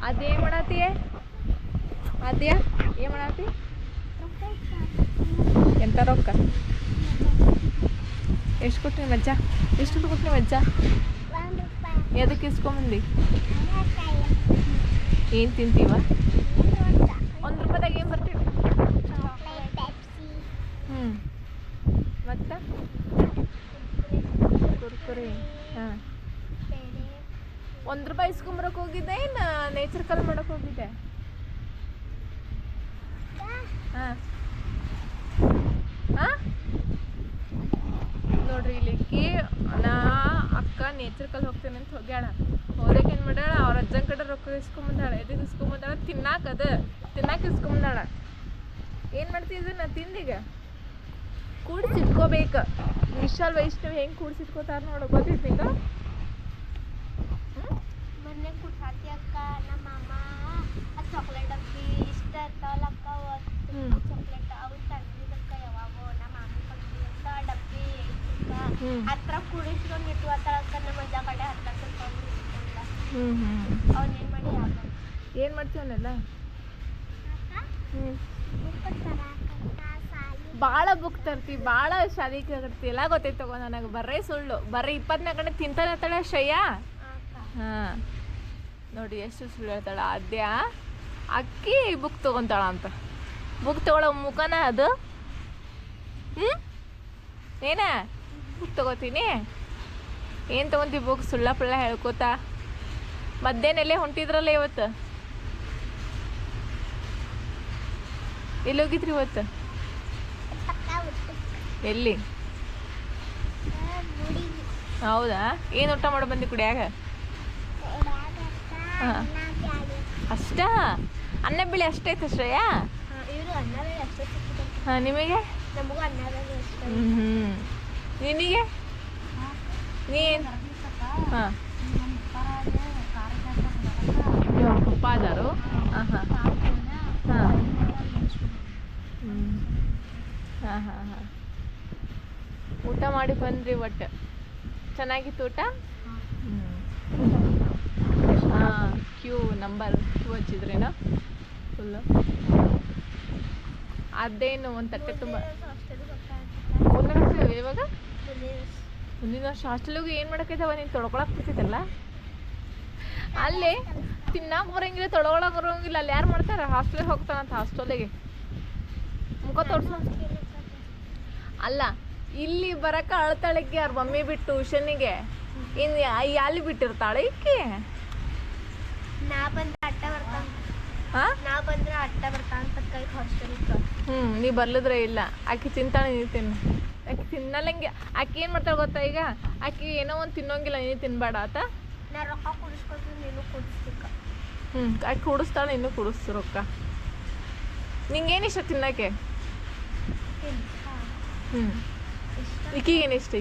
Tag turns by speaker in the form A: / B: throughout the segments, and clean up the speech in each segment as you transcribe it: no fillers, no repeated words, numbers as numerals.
A: ಅದೇನು ಮಾಡತ್ತಿ ಅದ್ಯಾ ಏನು ಮಾಡತ್ತಿ ಎಂತ ರೊಕ್ಕ ಎಷ್ಟು ಕೊಟ್ರಿ ಮಜ್ಜ ಎಷ್ಟು ಕೊಟ್ರಿ ಮಜ್ಜ ಎದಕ್ಕೆ ಇಸ್ಕೊಂಬಂದು ಏನು ತಿಂತೀವ ₹1 ಏನು ಬರ್ತೀವಿ ಹ್ಞೂ ಮತ್ತು ಕುರ್ಕುರಿ ಹಾಂ ₹1 ಇಸ್ಕೊಂಬರಕ್ಕೆ ಹೋಗಿದ್ದೆ ಏನು ನೇಚರ್ ಕಲ್ ಮಾಡಕ್ಕೆ ಹೋಗಿದ್ದೆ ಹಾಂ ಹಾಂ ನೋಡ್ರಿ ಇಲ್ಲಿಕ್ಕಿ ನಾ ಅಕ್ಕ ನೇಚರ್ ಕಲ್ ಹೋಗ್ತೇನೆ ಅಂತ ಹೋಗ್ಯಾಳ ಹೋದಕ್ಕೆ ಏನು ಮಾಡ್ಯಾಳ ಅವ್ರ ಅಜ್ಜನ ಕಡೆ ರೊಕ್ಕ ಇಸ್ಕೊಂಬಂದಾಳ ಎದಕ್ಕೆ ಇಸ್ಕೊಂಬಂದಾಳ ತಿನ್ನಾಕ ಇಸ್ಕೊಂಬಂದಾಳ ಏನು ಮಾಡ್ತಿದ್ದೆ ನಾ ತಿಂದೀಗ ಕೂಡಿಸಿಟ್ಕೋಬೇಕು ವಿಶಾಲ್ ವೈಷ್ಣವ್ ಹೆಂಗೆ ಕೂಡಿಸಿಟ್ಕೋತಾರ ನೋಡು ಗೊತ್ತಿತ್ತು ಈಗ
B: ಮೊನ್ನೆ ಕುಡ್ಸಾತಿ ಅಕ್ಕ ನಮ್ಮ ಅಮ್ಮ ಆ ಚಾಕ್ಲೇಟ್ ಡಬ್ಬಿ ಇಷ್ಟ ಇರ್ತಾವಲ್ಲ ಅಕ್ಕ ಚಾಕ್ಲೇಟ್ ಅವು ತಂದಿದ್ದಕ್ಕ ಯಾವಾಗೋ ನಮ್ಮ ಅಮ್ಮ ಕೊಡ್ತಿದ್ದ ಡಬ್ಬಿ ಹತ್ರ ಕುಡಿಸ್ಕೊಂಡು ಇಟ್ಕೋತಾಳಕ್ಕ ನಮ್ಮ ಅಜ್ಜ ಕಡೆ ಹತ್ರ ಅವ್ನು ಏನು ಮಾಡಿ
A: ಏನು ಮಾಡ್ತೀವನ್ನೆಲ್ಲ ಭಾಳ ಬುಕ್ ತರ್ತಿ ಭಾಳ ಶಾಲೆಗೆ ತರ್ತಿ ಎಲ್ಲ ಗೊತ್ತೈತೆ ತಗೋ ನನಗೆ ಬರ್ರೇ ಸುಳ್ಳು ಬರ್ರಿ 24 ಗಂಟೆ ತಿಂತಾನೆ ಇರ್ತಾಳೆ ಶ್ರೇಯ ಹಾಂ ನೋಡಿ ಎಷ್ಟು ಸುಳ್ಳು ಹೇಳ್ತಾಳೆ ಆದ್ಯ ಅಕ್ಕಿ ಬುಕ್ ತೊಗೊತಾಳ ಅಂತ ಬುಕ್ ತೊಗೊಳ್ಳೋ ಮುಖನ ಅದು ಏನ ಬುಕ್ ತೊಗೋತೀನಿ ಏನು ತೊಗೊತೀವಿ ಬುಕ್ ಸುಳ್ಳ ಪಳ್ಳ ಹೇಳ್ಕೋತಾ ಮಧ್ಯಾಹ್ನಲ್ಲೇ ಹೊಂಟಿದ್ರಲ್ಲ ಇವತ್ತು ಎಲ್ಲಿ ಹೋಗಿದ್ರಿ ಇವತ್ತು ಎಲ್ಲಿ ಹೌದಾ ಏನು ಊಟ ಮಾಡಿ ಬಂದಿ ಕುಡಿಯಾಗ ಹಾಂ ಅಷ್ಟ ಅನ್ನ ಬೇಳೆ ಅಷ್ಟೈತೆ ಶ್ರೇಯ ಹಾಂ ನಿಮಗೆ ನಿನಗೆ ನೀನು ಹಾಂ ಪಪ್ಪ ಅದಾರು ಹಾಂ ಹಾಂ ಹಾಂ ಹಾಂ ಹಾಂ ಹಾಂ ಊಟ ಮಾಡಿ ಬಂದ್ರಿ ಒಟ್ಟು ಚೆನ್ನಾಗಿತ್ತು ಊಟ ಹಾಂ ಕ್ಯೂ ಹಚ್ಚಿದ್ರೇನೋ ಫುಲ್ಲು ಅದೇನು ಒಂದು ತಟ್ಟೆ ತುಂಬ ಮುಂದಿನ ವರ್ಷ ಇವಾಗ ಮುಂದಿನ ವರ್ಷ ಹಾಸ್ಟೆಲಿಗೆ ಏನು ಮಾಡೋಕ್ಕೈತವ ನೀನು ತೊಳ್ಕೊಳಕ್ಕೆ ಬಿಡ್ತಿದ್ದಲ್ಲ ಅಲ್ಲಿ ತಿನ್ನಕ್ಕೆ ಬರೋಂಗಿಲ್ಲ ತೊಳ್ಕೊಳಕ್ಕೆ ಬರೋಂಗಿಲ್ಲ ಅಲ್ಲಿ ಯಾರು ಮಾಡ್ತಾರೆ ಹಾಸ್ಟೆಲಿಗೆ ಹೋಗ್ತಾನಂತ ಹಾಸ್ಟೆಲಿಗೆ ಮುಖ ತೋರ್ಸೋ ಅಲ್ಲ ಇಲ್ಲಿ ಬರಕ್ಕೆ ಅಳ್ತಾಳಕ್ಕೆ ಅವ್ರ ಮಮ್ಮಿ ಬಿಟ್ಟು ಟ್ಯೂಷನಿಗೆ ಇನ್ನು ಅಲ್ಲಿ ಬಿಟ್ಟಿರ್ತಾಳೆ ಈಕೆ
B: ನಾ ಬಂದ್ರೆ ಅಟ್ಟ ಬರ್ತಾನ
A: ಹಾಂ
B: ನಾ ಬಂದ್ರೆ ಅಟ್ಟ ಬರ್ತಾನ ಕೈ ಹಾಸ್ಟೆಲ್ಗೆ
A: ನೀ ಬರ್ಲಿದ್ರೆ ಇಲ್ಲ ಆಕೆ ತಿಂತಾಳೆ ನೀನು ತಿನ್ನು ಆಕೆ ತಿನ್ನಲ್ಲಂಗೆ ಆಕೆ ಏನು ಮಾಡ್ತಾಳೆ ಗೊತ್ತಾ ಈಗ ಆಕೆ ಏನೋ ಒಂದು ತಿನ್ನೋಂಗಿಲ್ಲ ನೀನು ತಿನ್ಬೇಡ ಆತ
B: ನಾ ರೊಕ್ಕ ಕುಡಿಸ್ಕೊತೀನಿ ನೀನು ಕುಡಿಸ್ಬೇಕ
A: ಆಕೆ ಕುಡಿಸ್ತಾಳೆ ಇನ್ನೂ ಕುಡಿಸ್ತು ರೊಕ್ಕ ನಿಂಗೇನು ಇಷ್ಟ ತಿನ್ನೋಕ್ಕೆ ಈಕಿಗೇನು ಇಷ್ಟ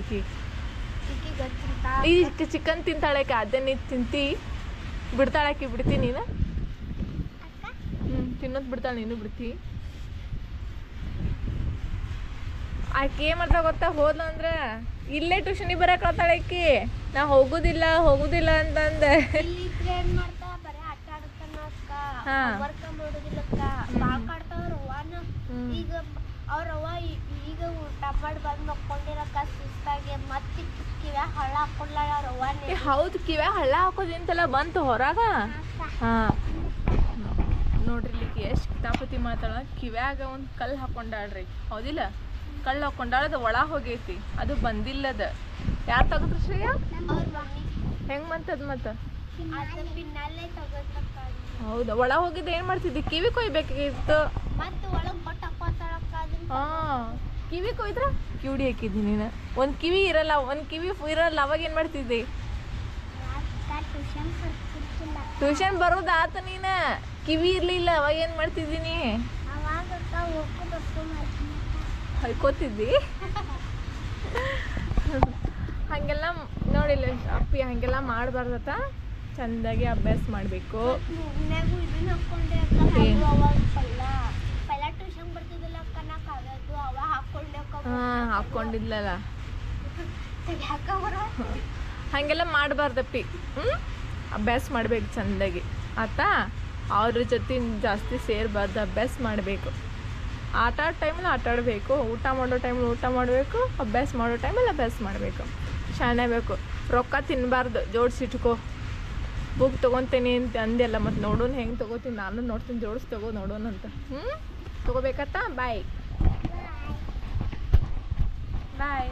A: ಈಕಿ ಚಿಕನ್ ತಿಂತಾಳೆ ಅದೇ ನೀನು ತಿಂತಿ ಬಿಡ್ತಾಳೆ ಆಕಿ ಬಿಡ್ತಿ ನೀನು ತಿನ್ನೋದು ಬಿಡ್ತಾಳೆ ನೀನು ಬಿಡ್ತಿ ಆಕೆ ಏನು ಮಾಡ್ತಾ ಗೊತ್ತಾ ಹೋದ್ಲು ಅಂದ್ರೆ ಇಲ್ಲೇ ಟ್ಯೂಷನಿಗೆ ಬರಕ್ಕೆ ಹೇಳ್ತಾಳೆ ಆಕಿ ನಾ ಹೋಗುದಿಲ್ಲ ಅಂತಂದೆ
B: ಈಗ ಅವ್ರವ್ವ ಈಗ ಊಟ ಮಾಡಿ ಬಂದು ಮಕ್ಕೊಂಡಿರಕ್ಕ ಸುಸ್ತಾಗಿ ಮತ್ತೆ ಕಿವ್ಯಾಗ ಹಳ್ಳ ಹಾಕೊಂಡ್ಲಾಳ ಅವ್ರವ್ವನೇ
A: ಹೌದು ಕಿವ್ಯಾಗ ಹಳ್ಳ ಹಾಕೋದಿಂತೆಲ್ಲ ಬಂತು ಹೊರಗ ಹಾಂ ನೋಡ್ರಿ ಇಲ್ಲಿಗೆ ಎಷ್ಟು ಕಿತಾಪತಿ ಮಾತಾಡ ಕಿವ್ಯಾಗ ಒಂದು ಕಲ್ಲು ಹಾಕೊಂಡಾಳ್ರಿ ಹೌದಿಲ್ಲ ಕಲ್ಲು ಹಾಕೊಂಡಾಳದ ಒಳ ಹೋಗೈತಿ ಅದು ಬಂದಿಲ್ಲದ ಯಾರು ತಗೋದ್ರು ಶ್ರೇಯ ಹೆಂಗೆ ಬಂತದ ಮತ್ತೆ ಹೌದಾ ಒಳ ಹೋಗಿದ್ದೆ ಏನು ಮಾಡ್ತಿದ್ದಿ ಕಿವಿ ಕೊಯ್ಬೇಕಾಗಿತ್ತು ಹಾಂ ಕಿವಿ ಕೊಯ್ದ್ರ ಕಿವಿಡಿ ಹಾಕಿದ್ದಿ ನೀನು ಒಂದು ಕಿವಿ ಇರಲ್ಲ ಅವಾಗ ಏನು ಮಾಡ್ತಿದ್ದಿ ಟ್ಯೂಷನ್ ಬರೋದು ಆತ ನೀನು ಕಿವಿ ಇರಲಿಲ್ಲ ಅವಾಗ ಏನು ಮಾಡ್ತಿದ್ದೀನಿ ಹೊಯ್ಕೋತಿದ್ದಿ ಹಾಗೆಲ್ಲ ನೋಡಿಲ್ಲ ಅಪ್ಪಿ ಹಾಗೆಲ್ಲ ಮಾಡಬಾರ್ದತ್ತ ಚೆಂದಾಗಿ ಅಭ್ಯಾಸ ಮಾಡಬೇಕು ಹಾಂ ಹಾಕ್ಕೊಂಡಿದ್ಲಲ್ಲ ಹಾಗೆಲ್ಲ ಮಾಡಬಾರ್ದಪ್ಪಿ ಅಭ್ಯಾಸ ಮಾಡ್ಬೇಕು ಚೆಂದಾಗಿ ಆತಾ ಅವ್ರ ಜೊತೆ ಜಾಸ್ತಿ ಸೇರಬಾರ್ದು, ಅಭ್ಯಾಸ ಮಾಡಬೇಕು. ಆಟ ಆಡೋ ಟೈಮಲ್ಲಿ ಆಟ ಆಡಬೇಕು, ಊಟ ಮಾಡೋ ಟೈಮಲ್ಲಿ ಊಟ ಮಾಡಬೇಕು, ಅಭ್ಯಾಸ ಮಾಡೋ ಟೈಮಲ್ಲಿ ಅಭ್ಯಾಸ ಮಾಡಬೇಕು. ಶಾಣೆಬೇಕು. ರೊಕ್ಕ ತಿನ್ನಬಾರ್ದು, ಜೋಡಿಸಿಟ್ಕೋ. ಬುಕ್ ತೊಗೊತೀನಿ ಅಂತ ಅಂದೆಲ್ಲ, ಮತ್ತು ನೋಡೋಣ ಹೆಂಗೆ ತೊಗೋತೀನಿ, ನಾನು ನೋಡ್ತೀನಿ, ಜೋಡಿಸಿ ತೊಗೋ ನೋಡೋಣ ಅಂತ. ತೊಗೋಬೇಕತ್ತಾ? ಬಾಯ್ ಬಾಯ್.